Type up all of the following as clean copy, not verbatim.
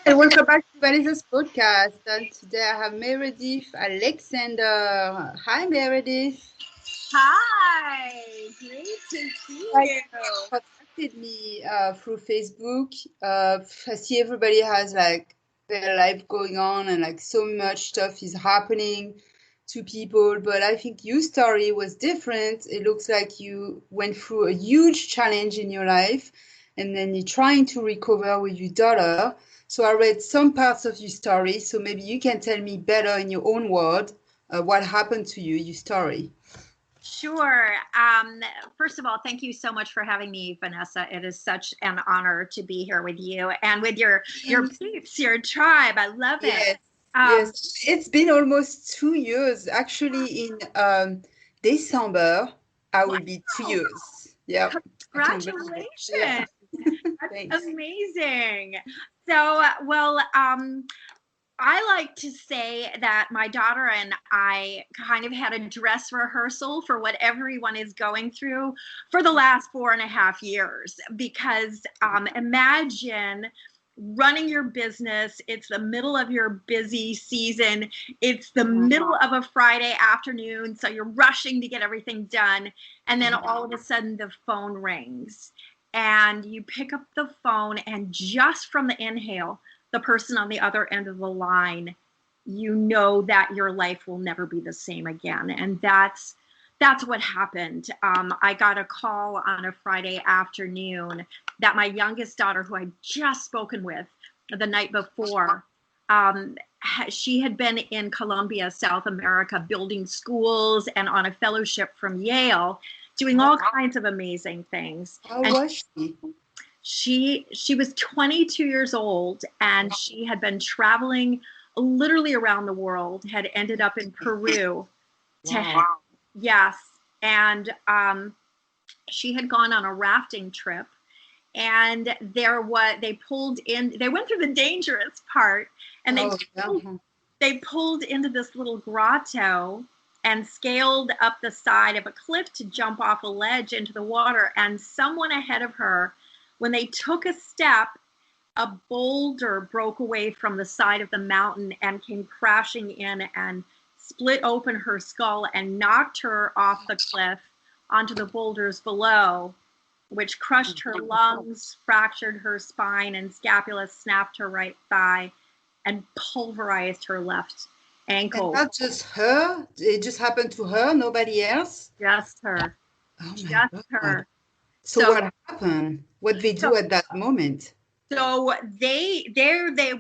And welcome back to Vanessa's podcast. And today I have Meredith Alexander. Hi, Meredith. Hi, great to see Like, you. contacted me through Facebook. I see everybody has like their life going on and like so much stuff is happening to people. But I think your story was different. It looks like you went through a huge challenge in your life and then you're trying to recover with your daughter. So I read some parts of your story. So maybe you can tell me better in your own word what happened to you, your story. Sure. First of all, thank you so much for having me, Vanessa. It is such an honor to be here with you and with your peeps, your tribe. I love it. Yes, Um, yes. It's been almost 2 years. Actually, in December, I will be 2 years. Yep. I can't believe it. Yeah. Congratulations. That's Thanks. amazing. So, I like to say that my daughter and I kind of had a dress rehearsal for what everyone is going through for the last 4.5 years. Because imagine running your business, it's the middle of your busy season, it's the middle of a Friday afternoon, so you're rushing to get everything done. And then all of a sudden, the phone rings, and you pick up the phone, and just from the inhale, the person on the other end of the line, you know that your life will never be the same again. And that's what happened. I got a call on a Friday afternoon that my youngest daughter, who I'd just spoken with the night before, she had been in Colombia, South America, building schools and on a fellowship from Yale, doing all kinds of amazing things. How And was she? she was 22 years old, and she had been traveling literally around the world, had ended up in Peru to Wow. yes, and she had gone on a rafting trip, and they pulled in, they went through the dangerous part, and Oh, yeah. they pulled into this little grotto and scaled up the side of a cliff to jump off a ledge into the water. And someone ahead of her, when they took a step, a boulder broke away from the side of the mountain and came crashing in and split open her skull and knocked her off the cliff onto the boulders below, which crushed her lungs, fractured her spine and scapula, snapped her right thigh, and pulverized her left And ankle. not just her. It just happened to her, nobody else. Just her. Oh my Just God. her. So So, what happened? What they so do at that moment? So they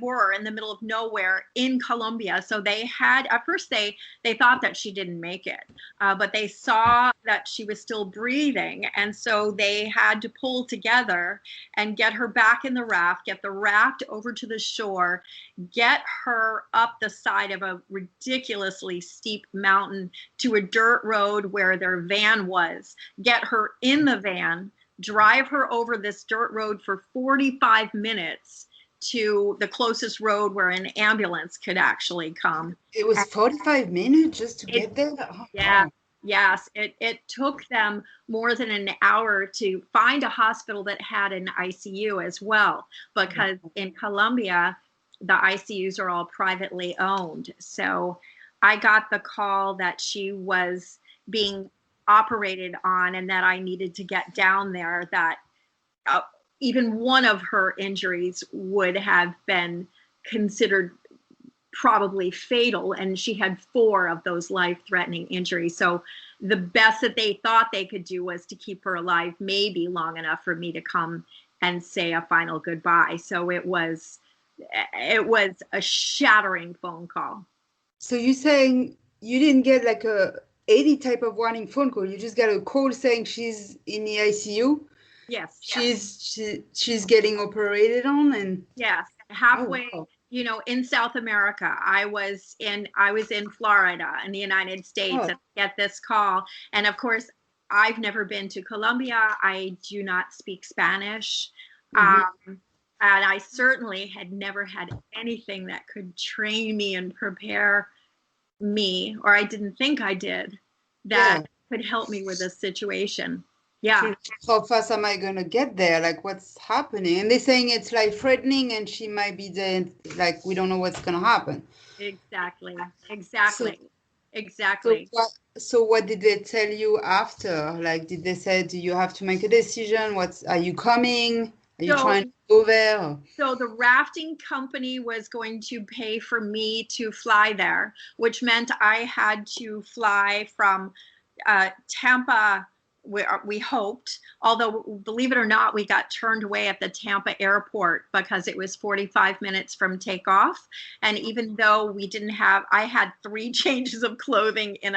were in the middle of nowhere in Colombia. So they had, at first they thought that she didn't make it, but they saw that she was still breathing, and so they had to pull together and get her back in the raft, get the raft over to the shore, get her up the side of a ridiculously steep mountain to a dirt road where their van was, get her in the van, drive her over this dirt road for 45 minutes to the closest road where an ambulance could actually come. It was 45 minutes just to It, get there? Oh, yeah, wow. yes, it took them more than an hour to find a hospital that had an ICU as well, because in Colombia, the ICUs are all privately owned. So I got the call that she was being operated on and that I needed to get down there, that uh, even one of her injuries would have been considered probably fatal, and she had 4 of those life-threatening injuries. So the best that they thought they could do was to keep her alive, maybe long enough for me to come and say a final goodbye. So it was a shattering phone call. So you're saying you didn't get like any type of warning phone call. You just got a call saying she's in the ICU. Yes. She's getting operated on and Yes, oh halfway, wow. in South America. I was in Florida in the United States, Oh. and I get this call. And of course, I've never been to Colombia. I do not speak Spanish. Mhm. And I certainly had never had anything that could train me and prepare me, or I didn't think I did, that Yeah. could help me with this situation. Yeah. How fast am I going to get there? Like, what's happening? And they're saying it's like threatening and she might be dead. Like, we don't know what's going to happen. Exactly. So, Exactly. so Exactly. what did they tell you after? Like, did they say, do you have to make a decision? Are you coming? Are you So trying to go there? Or? So the rafting company was going to pay for me to fly there, which meant I had to fly from Tampa, where we hoped, although believe it or not, we got turned away at the Tampa airport because it was 45 minutes from takeoff. And even though we didn't have, I had 3 changes of clothing in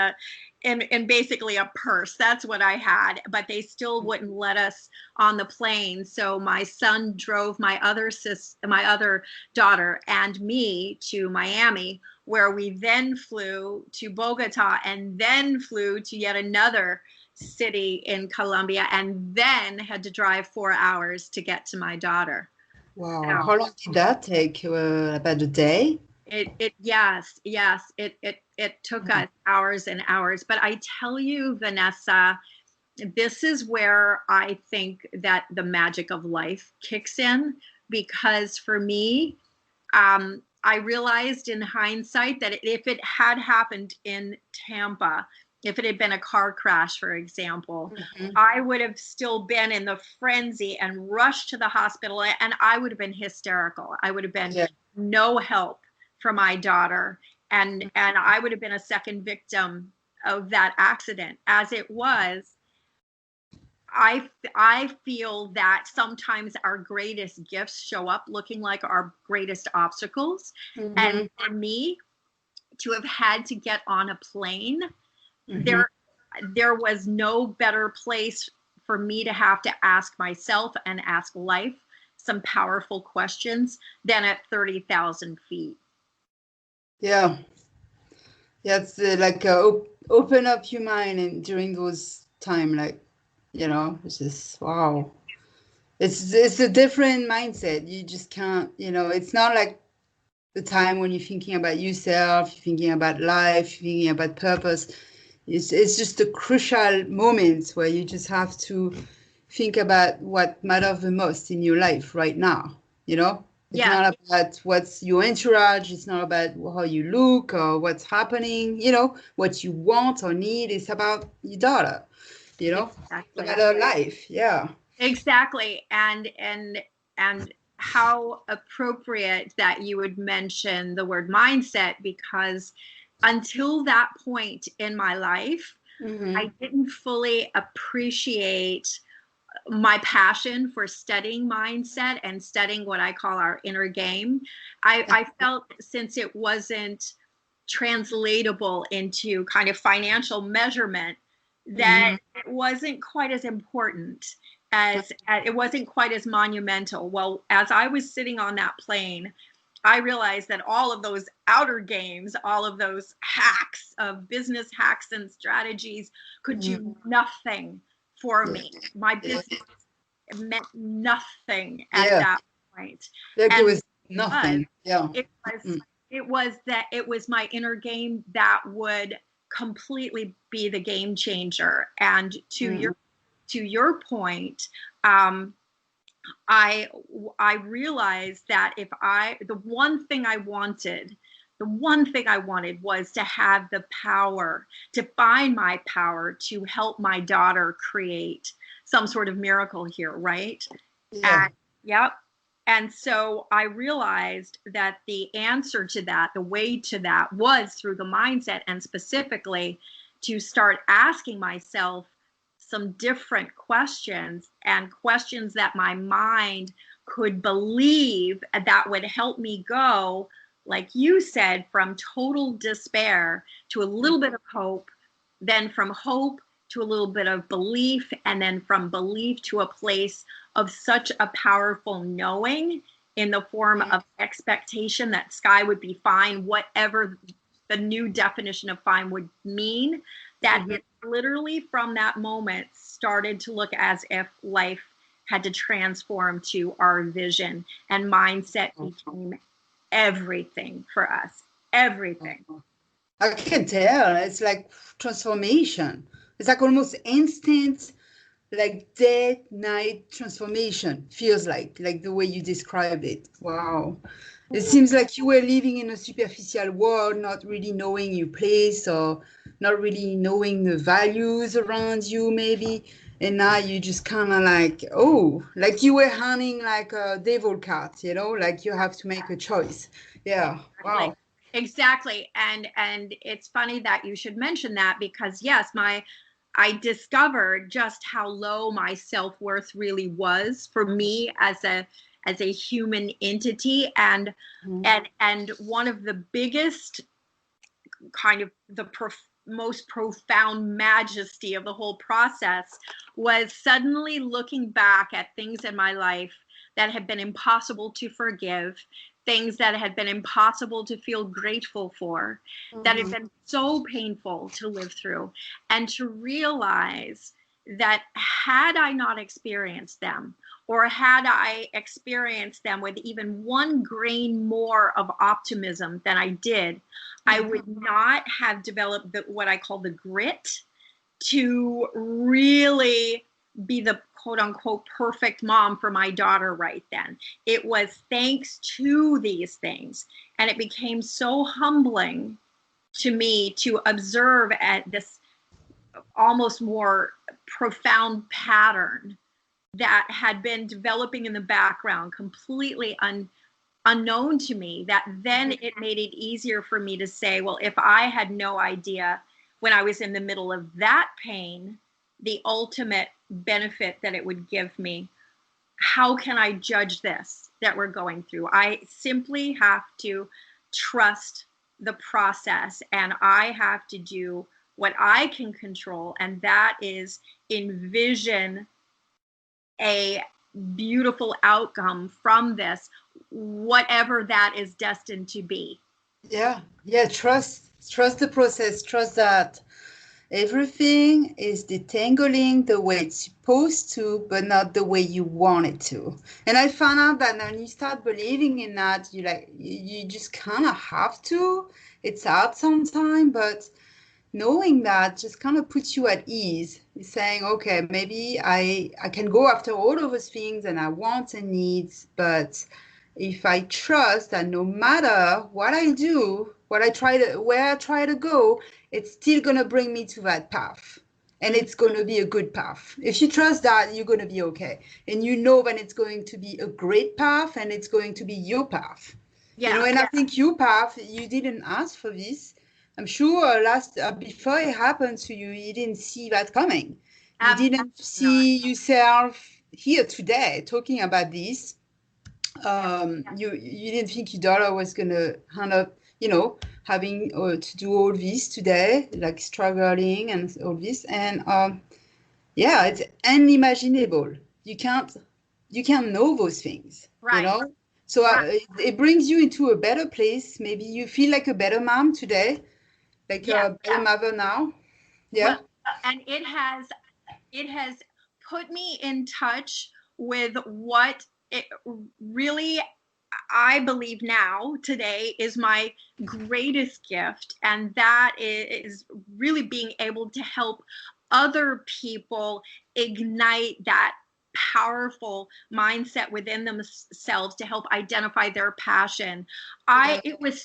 basically a purse. That's what I had, but they still wouldn't let us on the plane. So my son drove my other daughter and me to Miami, where we then flew to Bogota and then flew to yet another city in Colombia and then had to drive 4 hours to get to my daughter. Wow. So How long did that take? About a day? It took us hours and hours. But I tell you, Vanessa, this is where I think that the magic of life kicks in, because for me, I realized in hindsight that if it had happened in Tampa, if it had been a car crash, for example, I would have still been in the frenzy and rushed to the hospital, and I would have been hysterical. I would have been no help for my daughter, and I would have been a second victim of that accident. As it was, I feel that sometimes our greatest gifts show up looking like our greatest obstacles. And for me to have had to get on a plane, there was no better place for me to have to ask myself and ask life some powerful questions than at 30,000 feet. Yeah. Yeah, it's like open up your mind and during those time, like, it's just wow. It's a different mindset. You just can't, it's not like the time when you're thinking about yourself, you're thinking about life, you're thinking about purpose. It's just a crucial moment where you just have to think about what matters the most in your life right now, It's not about what's your entourage. It's not about how you look or what's happening, what you want or need. It's about your daughter, Exactly. about her life. Yeah. Exactly. And how appropriate that you would mention the word mindset, because until that point in my life, I didn't fully appreciate my passion for studying mindset and studying what I call our inner game. I felt, since it wasn't translatable into kind of financial measurement, that it wasn't quite as important, as it wasn't quite as monumental. Well, as I was sitting on that plane, I realized that all of those outer games, all of those hacks of business hacks and strategies could do nothing for me. My business meant nothing at that point. Like And it was nothing. it was my inner game that would completely be the game changer. And to your point, I realized that the one thing I wanted was to have the power, to find my power to help my daughter create some sort of miracle here, right? Yeah. And so I realized that the answer to that, the way to that, was through the mindset, and specifically to start asking myself some different questions, and questions that my mind could believe that would help me go, like you said, from total despair to a little bit of hope, then from hope to a little bit of belief, and then from belief to a place of such a powerful knowing in the form of expectation that sky would be fine, whatever the new definition of fine would mean, that it literally from that moment started to look as if life had to transform to our vision, and mindset became everything for us. Everything. I can tell. It's like transformation. It's like almost instant, like day night transformation feels like the way you described it. Wow. It seems like you were living in a superficial world, not really knowing your place or not really knowing the values around you, maybe. And now you just kind of like, oh, like you were hunting like a devil cat, like you have to make a choice. Yeah. Exactly. Wow. Exactly. And it's funny that you should mention that because yes, I discovered just how low my self-worth really was for me as a human entity. And and one of the biggest kind of the most profound majesty of the whole process was suddenly looking back at things in my life that had been impossible to forgive, things that had been impossible to feel grateful for, that had been so painful to live through, and to realize that had I not experienced them, or had I experienced them with even one grain more of optimism than I did, I would not have developed what I call the grit to really be the quote unquote perfect mom for my daughter right then. It was thanks to these things. And it became so humbling to me to observe at this almost more profound pattern that had been developing in the background, completely unknown to me, that then it made it easier for me to say, well, if I had no idea when I was in the middle of that pain, the ultimate benefit that it would give me, how can I judge this that we're going through? I simply have to trust the process, and I have to do what I can control, and that is envision a beautiful outcome from this, whatever that is destined to be. Yeah. Yeah. Trust the process. Trust that everything is detangling the way it's supposed to, but not the way you want it to. And I found out that when you start believing in that, you just kind of have to. It's hard sometimes, but knowing that just kind of puts you at ease. You're saying, okay, maybe I can go after all of those things and I want and needs, but if I trust that no matter what I do, where I try to go, it's still going to bring me to that path. And it's going to be a good path. If you trust that, you're going to be okay. And you know that it's going to be a great path and it's going to be your path. Yeah. And I think your path, you didn't ask for this. I'm sure before it happened to you, you didn't see that coming. You didn't see yourself here today talking about this. You didn't think your daughter was gonna end up, having to do all this today, like struggling and all this. And yeah, it's unimaginable. You can't know those things, Right. So it brings you into a better place. Maybe you feel like a better mom today, like a better mother now. Yeah. Well, and it has put me in touch with what it really, I believe now today, is my greatest gift, and that is really being able to help other people ignite that powerful mindset within themselves to help identify their passion. It was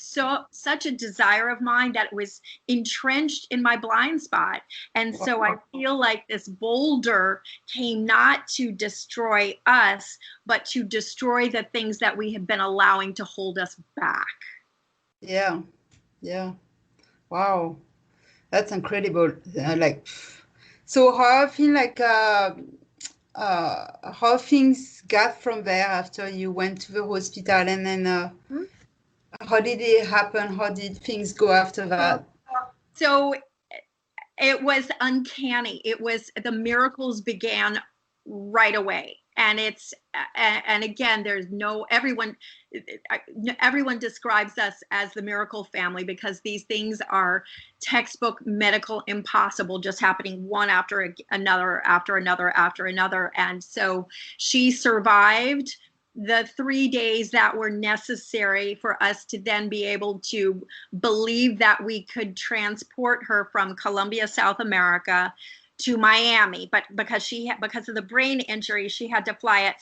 such a desire of mine that was entrenched in my blind spot. And so I feel like this boulder came not to destroy us, but to destroy the things that we have been allowing to hold us back. Yeah. Yeah. Wow. That's incredible. So how I feel like how things got from there after you went to the hospital, and then how did it happen? How did things go after that? So it was uncanny. It was, the miracles began right away. And again, there's no, everyone describes us as the miracle family because these things are textbook medical impossible, just happening one after another, after another, after another. And so she survived the 3 days that were necessary for us to then be able to believe that we could transport her from Colombia, South America, to Miami, but because of the brain injury, she had to fly at